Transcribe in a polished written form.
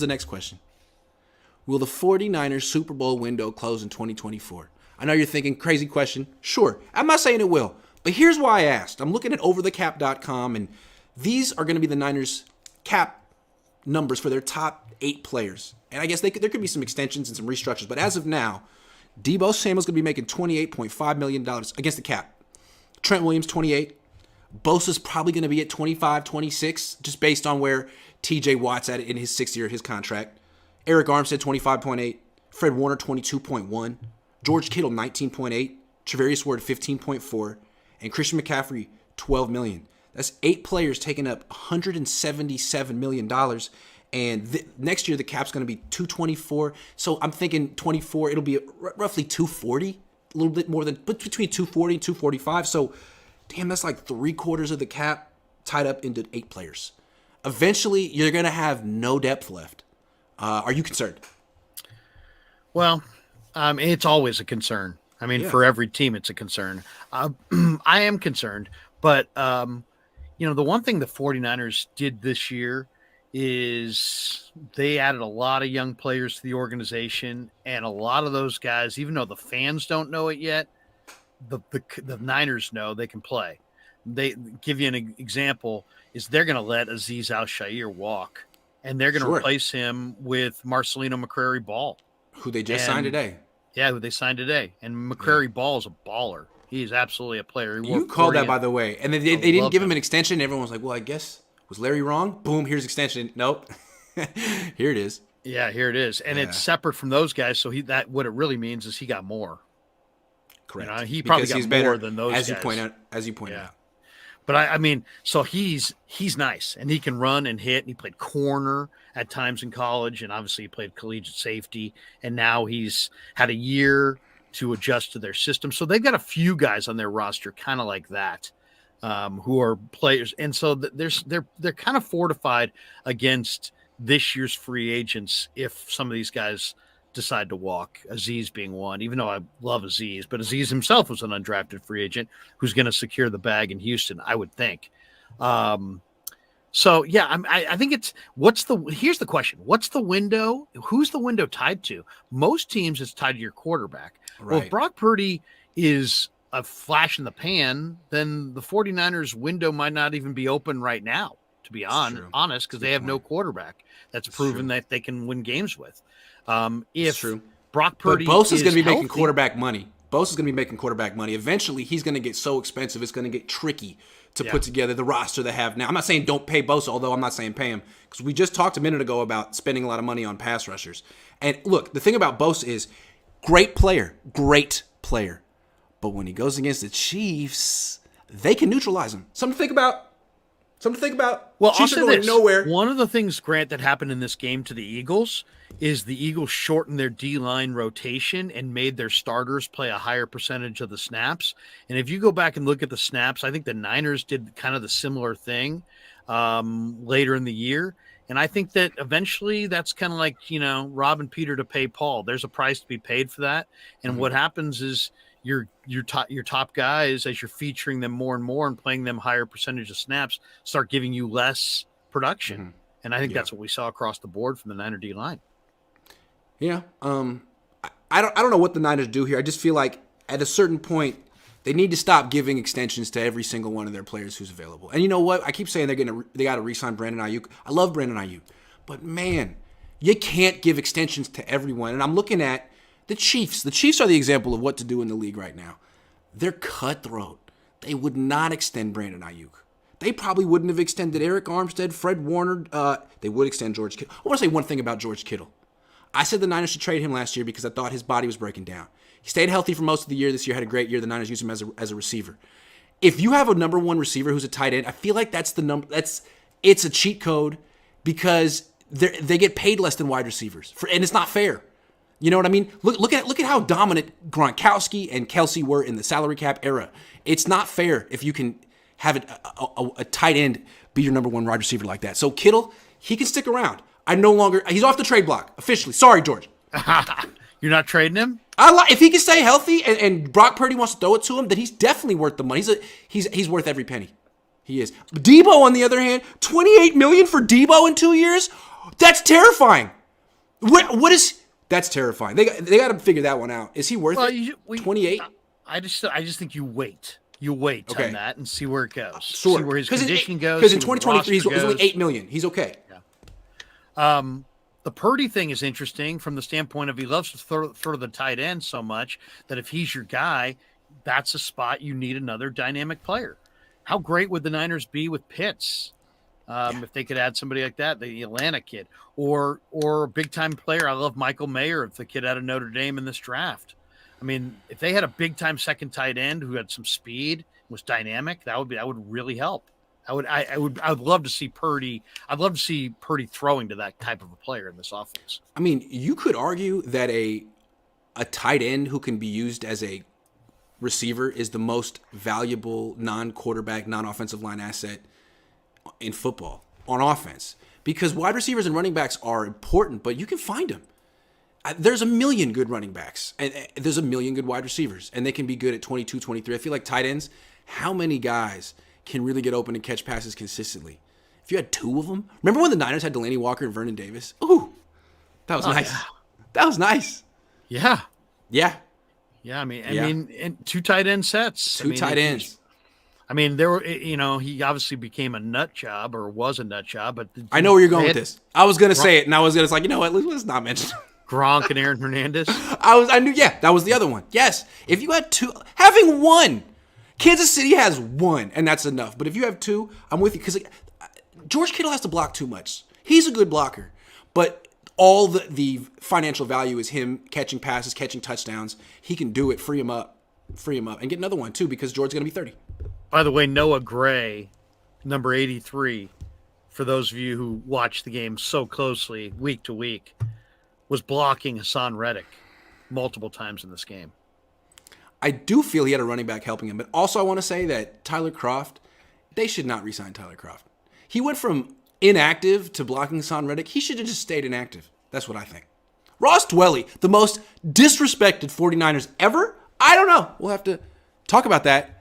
The next question. Will the 49ers Super Bowl window close in 2024? I know you're thinking, crazy question. Sure, I'm not saying it will, but here's why I asked. I'm looking at overthecap.com, and these are going to be the Niners cap numbers for their top 8 players. And I guess there could be some extensions and some restructures, but as of now, Deebo Samuel's going to be making $28.5 million against the cap. Trent Williams, 28. Bosa's probably going to be at 25, 26, just based on where TJ Watt's at in his 6th year of his contract. Eric Armstead, 25.8. Fred Warner, 22.1. George Kittle, 19.8. Travarius Ward, 15.4. And Christian McCaffrey, $12 million. That's 8 players taking up $177 million. And next year, the cap's going to be 224. So I'm thinking 24, it'll be roughly 240, a little bit more than, between 240 and 245. So, damn, that's like 3/4 of the cap tied up into 8 players. Eventually, you're going to have no depth left. Are you concerned? Well, it's always a concern. I mean, for every team, it's a concern. I am concerned. But, the one thing the 49ers did this year is they added a lot of young players to the organization. And a lot of those guys, even though the fans don't know it yet, the Niners know they can play. They give you an example is they're going to let Azeez Al-Shaair walk. And they're going to replace him with Marcelino McCrary-Ball. Who they just signed today. Yeah, who they signed today. And McCrary-Ball is a baller. He is absolutely a player. You called that, by the way. And they didn't give him an extension. Everyone was like, well, I guess, was Larry wrong? Boom, here's extension. Nope. Here it is. Yeah, here it is. And it's separate from those guys. So what it really means is he got more. Correct. He probably got more than those guys. As you pointed out. But I mean, so he's nice, and he can run and hit, and he played corner at times in college, and obviously he played collegiate safety, and now he's had a year to adjust to their system. So they've got a few guys on their roster kind of like that, who are players, and so they're kind of fortified against this year's free agents if some of these guys decide to walk, Azeez being one, even though I love Azeez, but Azeez himself was an undrafted free agent who's going to secure the bag in Houston, I would think. So yeah, I think here's the question. What's the window? Who's the window tied to? Most teams it's tied to your quarterback. Right. Well, if Brock Purdy is a flash in the pan, then the 49ers window might not even be open right now, to be honest, because they have no quarterback that's proven that they can win games with. If Brock Purdy Bosa's going to be making quarterback money. Bosa's going to be making quarterback money. Eventually, he's going to get so expensive, it's going to get tricky to put together the roster they have now. I'm not saying don't pay Bosa, although I'm not saying pay him, because we just talked a minute ago about spending a lot of money on pass rushers. And look, the thing about Bosa is great player. But when he goes against the Chiefs, they can neutralize him. Something to think about. Well, Chiefs are going nowhere. One of the things, Grant, that happened in this game to the Eagles is the Eagles shortened their D-line rotation and made their starters play a higher percentage of the snaps. And if you go back and look at the snaps, I think the Niners did kind of the similar thing later in the year. And I think that eventually that's kind of like, robbing Peter to pay Paul. There's a price to be paid for that. And what happens is your top guys, as you're featuring them more and more and playing them higher percentage of snaps, start giving you less production. And I think that's what we saw across the board from the Niner D line. Yeah. I don't know what the Niners do here. I just feel like at a certain point they need to stop giving extensions to every single one of their players who's available. And you know what? I keep saying they got to re-sign Brandon Ayuk. I love Brandon Ayuk, but man, you can't give extensions to everyone. And I'm looking at the Chiefs. The Chiefs are the example of what to do in the league right now. They're cutthroat. They would not extend Brandon Ayuk. They probably wouldn't have extended Eric Armstead, Fred Warner. They would extend George Kittle. I want to say one thing about George Kittle. I said the Niners should trade him last year because I thought his body was breaking down. He stayed healthy for most of the year. This year had a great year. The Niners used him as a receiver. If you have a number one receiver who's a tight end, I feel like that's the number. It's a cheat code because they get paid less than wide receivers, and it's not fair. You know what I mean? Look at how dominant Gronkowski and Kelsey were in the salary cap era. It's not fair if you can have a tight end be your number one wide receiver like that. So Kittle, he can stick around. He's off the trade block officially. Sorry, George. You're not trading him? If he can stay healthy and Brock Purdy wants to throw it to him, then he's definitely worth the money. He's worth every penny. He is. Debo, on the other hand, $28 million for Debo in 2 years. That's terrifying. What is? That's terrifying. They got to figure that one out. Is he worth it? 28. I just think you wait. You wait on that and see where it goes. Sure. See where his condition goes. Because in 2023 he's only $8 million. He's okay. Yeah. The Purdy thing is interesting from the standpoint of he loves to throw the tight end so much that if he's your guy, that's a spot you need another dynamic player. How great would the Niners be with Pitts if they could add somebody like that, the Atlanta kid, or a big time player? I love Michael Mayer, if the kid out of Notre Dame in this draft. I mean, if they had a big time second tight end who had some speed, was dynamic, that would really help. I would love to see Purdy. I'd love to see Purdy throwing to that type of a player in this offense. I mean, you could argue that a tight end who can be used as a receiver is the most valuable non-quarterback, non-offensive line asset in football on offense, because wide receivers and running backs are important, but you can find them. There's a million good running backs and there's a million good wide receivers, and they can be good at 22, 23. I feel like tight ends, how many guys can really get open and catch passes consistently? If you had two of them, remember when the Niners had Delaney Walker and Vernon Davis? Ooh, that was nice. Yeah. That was nice. Yeah. Yeah. Yeah. I mean, and two tight end sets. Two tight ends. I mean, there were, he obviously became a nut job or was a nut job, but I know where you're going with this. I was going to say it, and I was going to like, you know what? Let's not mention it. Gronk and Aaron Hernandez. I knew. Yeah, that was the other one. Yes. If you had two, having one, Kansas City has one, and that's enough. But if you have two, I'm with you, because George Kittle has to block too much. He's a good blocker, but all the financial value is him catching passes, catching touchdowns. He can do it. Free him up, and get another one too, because George's going to be 30. By the way, Noah Gray, number 83, for those of you who watch the game so closely week to week, was blocking Hassan Reddick multiple times in this game. I do feel he had a running back helping him, but also I want to say that Tyler Kroft, they should not re-sign Tyler Kroft. He went from inactive to blocking Hassan Reddick. He should have just stayed inactive. That's what I think. Ross Dwelley, the most disrespected 49ers ever? I don't know. We'll have to talk about that